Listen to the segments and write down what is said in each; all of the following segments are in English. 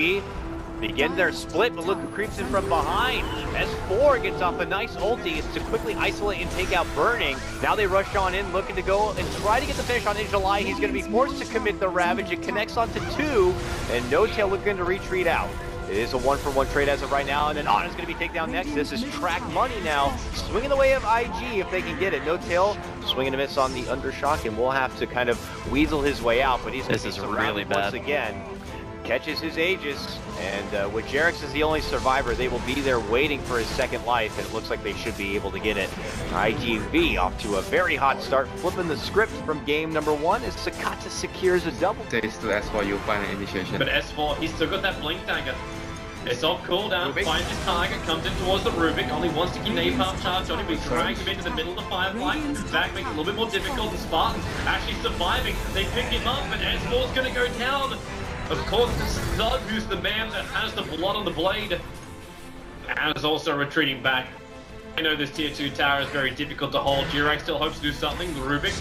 Begin their split, but look who creeps in from behind. S4 gets off a nice ulti to quickly isolate and take out Burning. Now they rush on in, looking to go and try to get the finish on July. He's going to be forced to commit the Ravage. It connects onto 2, and NoTail looking to retreat out. It is a 1-for-1 trade as of right now, and then Ana's going to be taken down next. This is Track Money now, swinging the way of IG if they can get it. NoTail swinging a miss on the Undershock, and we'll have to kind of weasel his way out, but he's going to be surrounded once again. Catches his Aegis, and with Jerax as the only survivor, they will be there waiting for his second life, and it looks like they should be able to get it. IGV off to a very hot start, flipping the script from game number 1 as Sakata secures a double. Stays to S4, you'll find an initiation. But S4, he's still got that blink dagger. It's off cooldown, finds his target, comes in towards the Rubik, only wants to keep napalm charge on him, but drags him into the middle of the Firefly. That makes it a little bit more difficult, the Spartans actually surviving. They pick him up, and S4's gonna go down. Of course, it's Thug who's the man that has the blood on the blade, and is also retreating back. I know this tier 2 tower is very difficult to hold. Jirac still hopes to do something. The Rubik.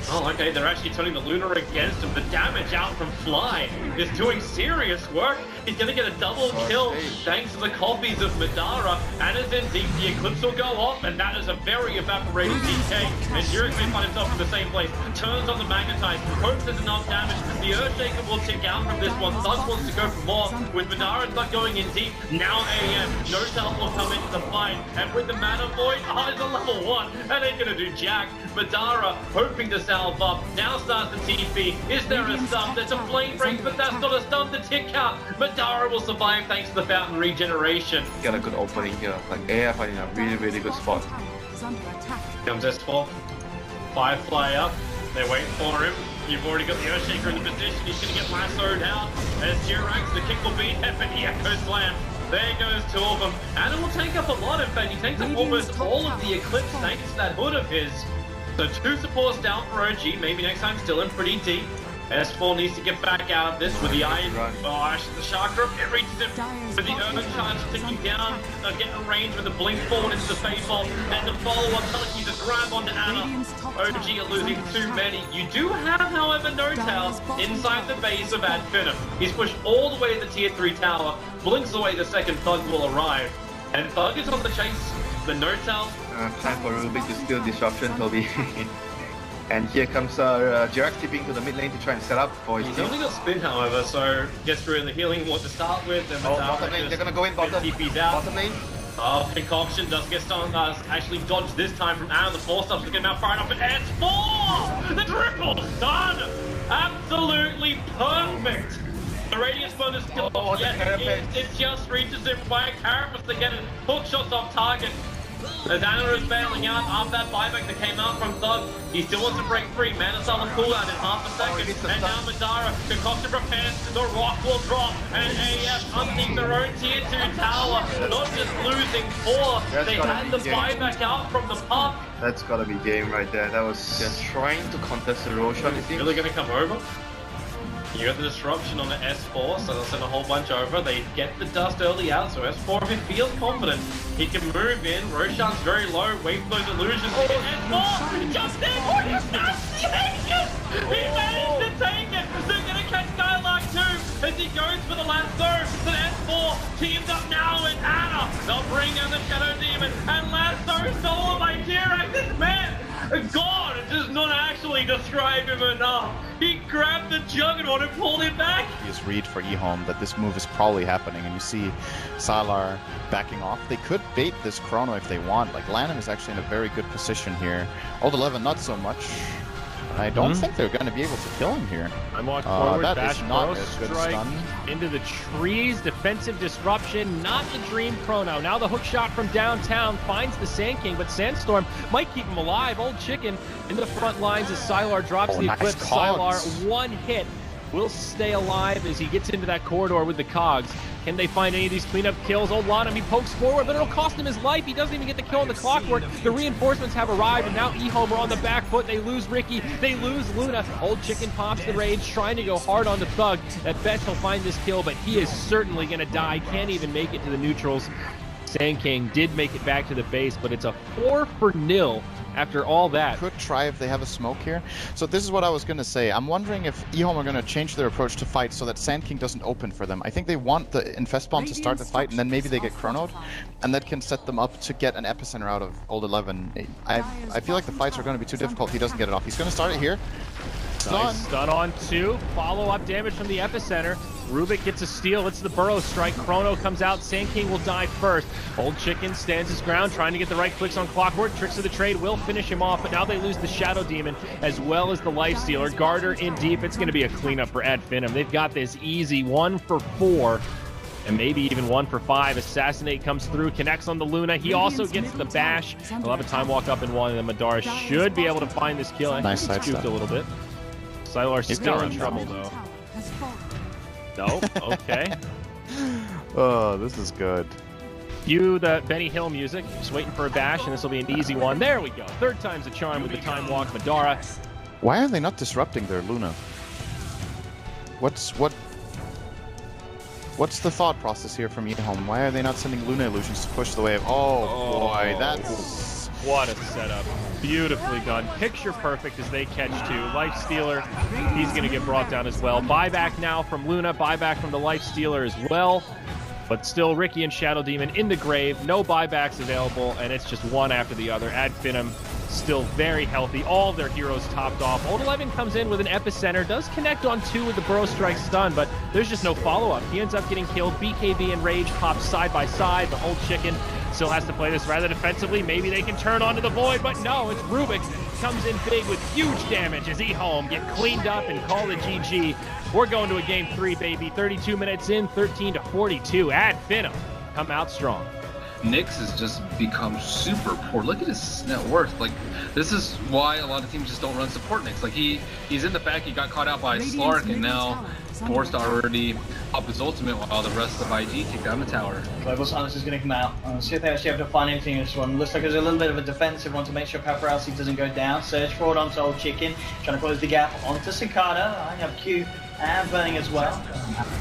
Oh, okay, they're actually turning the Lunar against him. The damage out from Fly is doing serious work. He's gonna get a double kill thanks to the copies of Madara. And as in deep, the Eclipse will go off, and that is a very evaporated DK. And Jirac may find himself in the same place. Turns on the Magnetize, hopes there's enough damage. The Earthshaker will tick out from this one. Thug wants to go for more. With Madara not going in deep, now AM. NoTail will come into the fight. And with the Mana Void, it's a level 1. That ain't gonna do jack. Madara hoping to salve up. Now starts the TP. Is there a stun? There's a flame break, but that's not a stun to tick out. Madara will survive thanks to the fountain regeneration. Get a good opening here. Like AF in a really good spot. Comes S4. Firefly up. They're waiting for him. You've already got the Earthshaker in the position. He's going to get lassoed out. As Jirac, the kick will beat Hep and the Echo Slam. There goes 2 of them. And it will take up a lot. In fact, he takes up almost all of the Eclipse thanks to that hood of his. So 2 supports down for OG, maybe next time still in pretty deep. S4 needs to get back out of this with the Iron. Oh, the Chakra, it reaches him with the Urban Charge ticking down. They'll get in range with the blink forward into the face off. And the follow-up Teleki's a grab onto Ana. OG are losing too many. You do have, however, NoTail inside the base of Adfinem. He's pushed all the way to the tier 3 tower. Blinks away the second Thug will arrive. And Thug is on the chase. The NoTail. Time for Rubik to steal disruption, Toby. And here comes Jirac tipping to the mid lane to try and set up for his He's team. only got spin, however, so gets through in the healing what to start with. And Bottom lane, they're gonna go in bottom. TP's out. Bottom lane. Oh, Concoction does get stunned, actually dodged this time from Ana. The 4-stop's looking now firing up at S4! The triple stun! Absolutely perfect! The Radiance bonus still it just reaches him by a Carapace to get it. Hook shots off target. As Ana is bailing out after that buyback that came out from Thug, he still wants to break free. Mana Summon cooldown in half a second. And now Madara, Concoction prepares, the rock will drop. And AF underneath their own tier 2 tower, not just losing 4, they had the buyback out from the pub. That's gotta be game right there. That was just trying to contest the Roshan, I think. Really gonna come over? You got the disruption on the S4, so they'll send a whole bunch over. They get the dust early out, so S4, if he feels confident, he can move in. Roshan's very low, wait for those illusions. S4 jumps in! Oh, he managed to take it! They're gonna catch Skylark too as he goes for the lasso. The S4 teams up now with Ana. They'll bring down the Shadow Demon and lasso solo by Jirac. This man, God, it does not actually describe him enough. He grabbed the Juggernaut and pulled it back. Is read for eHome that this move is probably happening, and you see Sylar backing off. They could bait this Chrono if they want. Like, Lanham is actually in a very good position here. Old 11 not so much. I don't think they're going to be able to kill him here. I'm walking forward, that bash is not burrow as good a strike stun. into the trees, defensive disruption, not the dream Chrono. Now the hook shot from downtown finds the Sand King, but Sandstorm might keep him alive. Old Chicken into the front lines as Sylar drops the nice Eclipse. cogs. Sylar, one hit, will stay alive as he gets into that corridor with the cogs. Can they find any of these cleanup kills? Old Lanham, he pokes forward, but it'll cost him his life. He doesn't even get the kill on the Clockwork. The reinforcements have arrived, and now eHome are on the back foot. They lose Ricky. They lose Luna. Old Chicken pops the rage, trying to go hard on the Thug. At best, he'll find this kill, but he is certainly going to die. Can't even make it to the neutrals. Sand King did make it back to the base, but it's a 4-0 after all that. Could try if they have a smoke here. So this is what I was going to say. I'm wondering if eHome are going to change their approach to fight so that Sand King doesn't open for them. I think they want the Infest Bomb to start the fight, and then maybe they get chronoed, and that can set them up to get an epicenter out of Old 11. I feel like the fights are going to be too difficult if he doesn't get it off. He's going to start it here. Nice stun on 2. Follow-up damage from the epicenter. Rubik gets a steal. It's the Burrow strike. Chrono comes out. Sand King will die first. Old Chicken stands his ground, trying to get the right clicks on Clockwork. Tricks of the Trade will finish him off, but now they lose the Shadow Demon as well as the Life Stealer. Garter in deep. It's going to be a cleanup for Ad Finum. They've got this easy 1 for 4. And maybe even 1 for 5. Assassinate comes through, connects on the Luna. He also gets the bash. He'll have a time walk up in 1, and then Madara should be able to find this kill. Nice side scooped step. a little bit. Sylar still in trouble, though. No? Okay. Oh, this is good. Cue the Benny Hill music. Just waiting for a bash, and this will be an easy one. There we go. 3rd time's a charm with the time walk. Madara. Why are they not disrupting their Luna? What's the thought process here from eHome? Why are they not sending Luna illusions to push the wave? Oh boy, that's... What a setup. Beautifully done. Picture perfect as they catch 2. Life Stealer, he's going to get brought down as well. Buyback now from Luna. Buyback from the Life Stealer as well. But still, Ricky and Shadow Demon in the grave. No buybacks available, and it's just one after the other. Ad Finum still very healthy. All of their heroes topped off. Old 11 comes in with an epicenter. Does connect on 2 with the Burrow Strike stun, but there's just no follow-up. He ends up getting killed. BKB and Rage pop side by side. The Old Chicken still has to play this rather defensively. Maybe they can turn onto the Void, but no, it's Rubik. Comes in big with huge damage as eHome get cleaned up and call it GG. We're going to a game 3, baby. 32 minutes in, 13-42. Ad Finum come out strong. Nyx has just become super poor. Look at his net worth. Like, this is why a lot of teams just don't run support Nyx. Like, he's in the back, he got caught out by Slark, and now forced to already up his ultimate while the rest of IG take down the tower. Global Silence is going to come out. See if they actually have to find anything in this one. Looks like there's a little bit of a defensive one to make sure Paparazzi doesn't go down. Surge forward onto Old Chicken, trying to close the gap onto Cicada. I have Q and Burning as well.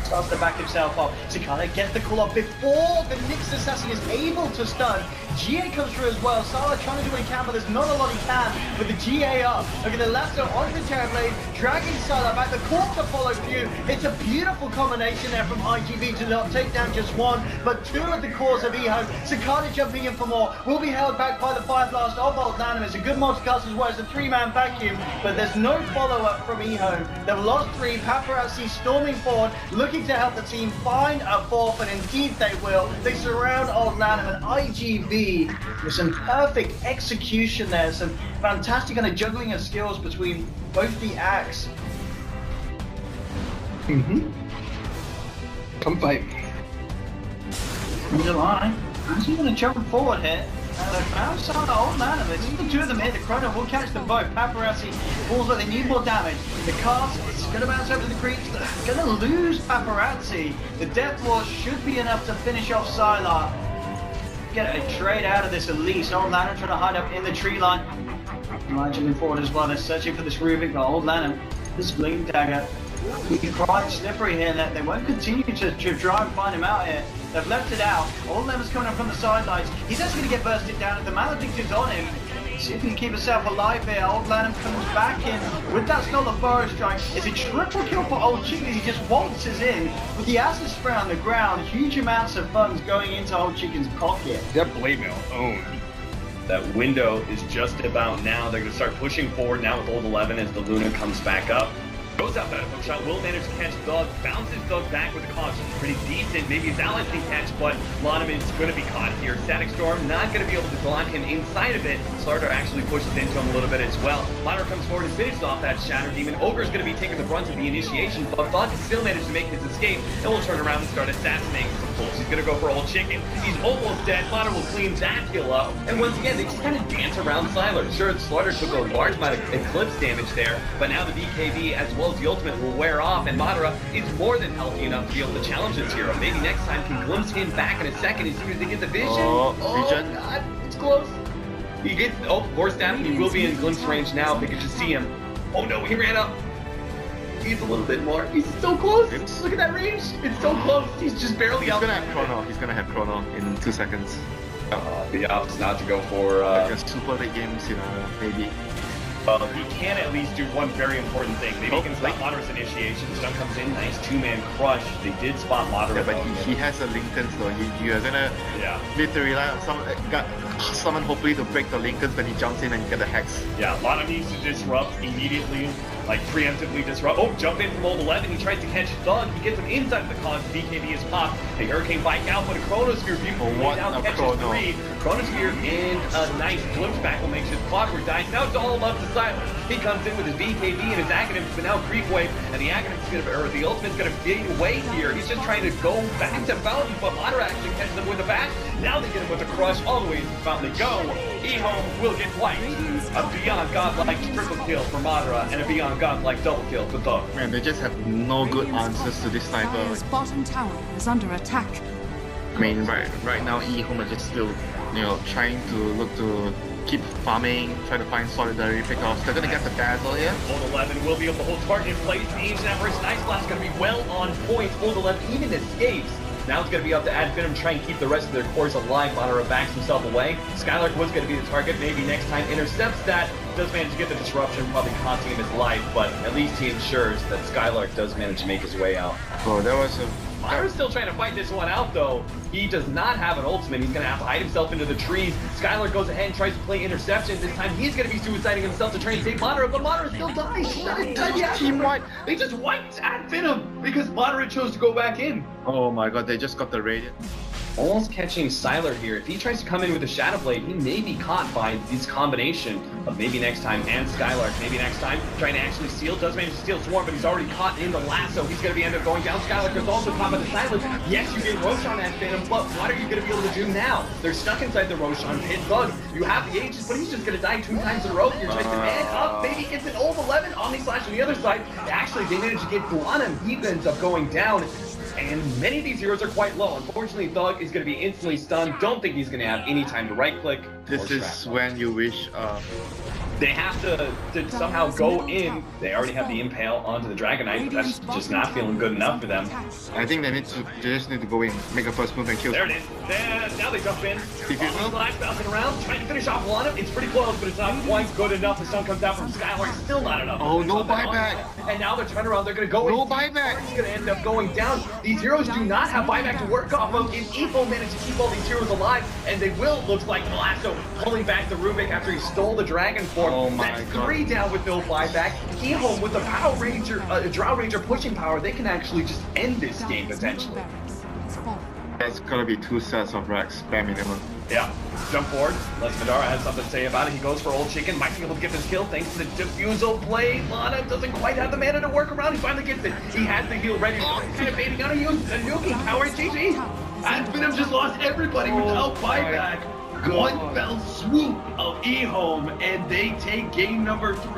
Starts to back himself up. Cicada gets the call up before the Nyx Assassin is able to stun. GA comes through as well. Sala trying to do what he can, but there's not a lot he can with the GA up. Look at the lasso onto the Terrorblade, dragging Sala back. The corpse to follow through. It's a beautiful combination there from IGV to not take down just 1, but 2 at the cause of eHome. Cicada jumping in for more. Will be held back by the Fire Blast of Old Lanham. It's a good multicast as well as a 3-man vacuum, but there's no follow-up from eHome. They've lost 3. Paparazzi storming forward, looking to help the team find a 4th, and indeed they will. They surround Old Lanham and IGV with some perfect execution there, some fantastic kind of juggling of skills between both the acts. Come fight me. July, actually going to jump forward here. They found some Old Lanham. It's the 2 of them here. The Chrono will catch them both. Paparazzi falls, but they need more damage. The cast is going to bounce over to the creeps. They're going to lose Paparazzi. The Death Ward should be enough to finish off Sylar. Get a trade out of this at least. Old Lanham trying to hide up in the tree line. Jumping forward as well. They're searching for this Rubik, but Old Lanham, this Blink Dagger, he's quite slippery here, and they won't continue to try and find him out here. They've left it out. Old Lanham's coming up from the sidelines. He's actually going to get bursted down, and the Malediction's on him. See if he can keep himself alive here. Old Lanham comes back in with that stolen Burrow Strike. It's a triple kill for Old Chicken. He just waltzes in with the Acid Spray on the ground. Huge amounts of funds going into Old Chicken's pocket. That blade mail owned. That window is just about now. They're going to start pushing forward now with Old 11 as the Luna comes back up. Goes out that hookshot, will manage to catch Doug, bounces Doug back with a caution. Pretty decent, maybe his allies can catch, but Loneman's going to be caught here. Static Storm not going to be able to block him inside of it. Slardar actually pushes into him a little bit as well. Liner comes forward and finishes off that Shatter Demon. Ogre's going to be taking the brunt of the initiation, but Bug still managed to make his escape, and will turn around and start assassinating some fools. He's going to go for Old Chicken. He's almost dead. Liner will clean that kill up, and once again, they just kind of dance around Sylar. Sure, Slardar took a large amount of Eclipse damage there, but now the BKB as well as the ultimate will wear off, and Madara is more than healthy enough to be able to challenge this hero. Maybe next time can glimpse him back in a second as soon as they get the vision. Oh, God, it's close. He gets, force down, he will be in glimpse range now if they could just see him. Oh no, he ran up. He's a little bit more. He's so close. Look at that range. It's so close. He's just barely out. He's gonna have Chrono in 2 seconds. The opts not to go for. Like a super late game scenario, maybe. He can at least do one very important thing. Maybe he can stop Madara's initiation. Stun comes in, nice two-man crush. They did spot Madara. Yeah, but he has a Lincolns though. You are gonna need to rely on someone hopefully to break the Lincolns when he jumps in and get the hex. Yeah, Lana needs to disrupt immediately, like preemptively disrupt. Oh, jump in from old 11. He tries to catch Thug. He gets him inside of the cause. BKB is popped. The Hurricane bike out, but a Chronosphere beautiful way down catches Chrono. 3. Chronosphere in a nice glimpse back will make his clockwork dice. Now it's all up to Silence. He comes in with his BKB and his Aghanim, but now Creep Wave, and the Aghanim's gonna, or the Ultimate's gonna fade away here. He's just trying to go back to Fountain, but Madara actually catches him with a back. Now they get him with a crush all the way to Fountain. They go. E-Home will get wiped. A beyond godlike triple kill for Madara and a beyond godlike double kill for Thug. Man, they just have no good answers to this sniper. Dire's bottom tower is under attack. I mean, right now, E-Home are just still, trying to look to keep farming, try to find solidarity pickoffs. They're gonna get the dazzle here. Old 11 will be able to hold target in place. Aims that first Nice Blast gonna be well on point. Old 11 even escapes. Now it's going to be up to Ad Venom, try and keep the rest of their cores alive. Madara backs himself away. Skylark was going to be the target. Maybe next time intercepts that. Does manage to get the disruption, probably costing him his life, but at least he ensures that Skylark does manage to make his way out. Oh, that was a... Madara's still trying to fight this one out, though. He does not have an ultimate. He's going to have to hide himself into the trees. Skylark goes ahead and tries to play interception. This time he's going to be suiciding himself to try and save Madara, but Madara still dies. He's not dead yet. Team wipe. They just wiped Ad Venom because Madara chose to go back in. Oh my god, they just got the Radiant. Almost catching Sylar here. If he tries to come in with a Shadow Blade, he may be caught by this combination of maybe next time and Skylark. Maybe next time trying to actually steal. Does manage to steal Swarm, but he's already caught in the lasso. He's going to end up going down. Skylark is also caught by the Silence. Yes, you get Roshan and Phantom, but what are you going to be able to do now? They're stuck inside the Roshan pit. Thug, you have the Aegis, but he's just going to die 2 times in a row. You're trying to man up. Maybe gets an old 11. Omni Slash on the other side. Actually, they managed to get Guana, and he ends up going down. And many of these heroes are quite low. Unfortunately, Thug is going to be instantly stunned. Don't think he's going to have any time to right-click. This is when you wish... They have to somehow go in. They already have the Impale onto the Dragonite, but that's just not feeling good enough for them. I think they just need to go in, make a first move and kill. There it is. Now they jump in. Slash bouncing around, trying to finish off Lana. It's pretty close, but it's not quite good enough. The sun comes out from Skylark, still not enough. Oh, no buyback. And now they're turning around. They're going to go in. No buyback. It's going to end up going down. These heroes do not have buyback to work off of. If Evo managed to keep all these heroes alive, and they will, looks like Lasso pulling back the Rubik after he stole the Dragon form. Oh my That's god. 3 down with no buyback. Evo with the Power Ranger, Drow Ranger pushing power, they can actually just end this game potentially. That's gonna be 2 sets of racks, bare minimum. Yeah, jump forward. Les Madara has something to say about it. He goes for Old Chicken. Might be able to get this kill thanks to the Diffusal play. Lana doesn't quite have the mana to work around. He finally gets it. He has the heal ready. Kind of baiting out of use the nuking power GG. Ad Venom just lost everybody without buyback. One fell swoop of E-Home, and they take game number 3.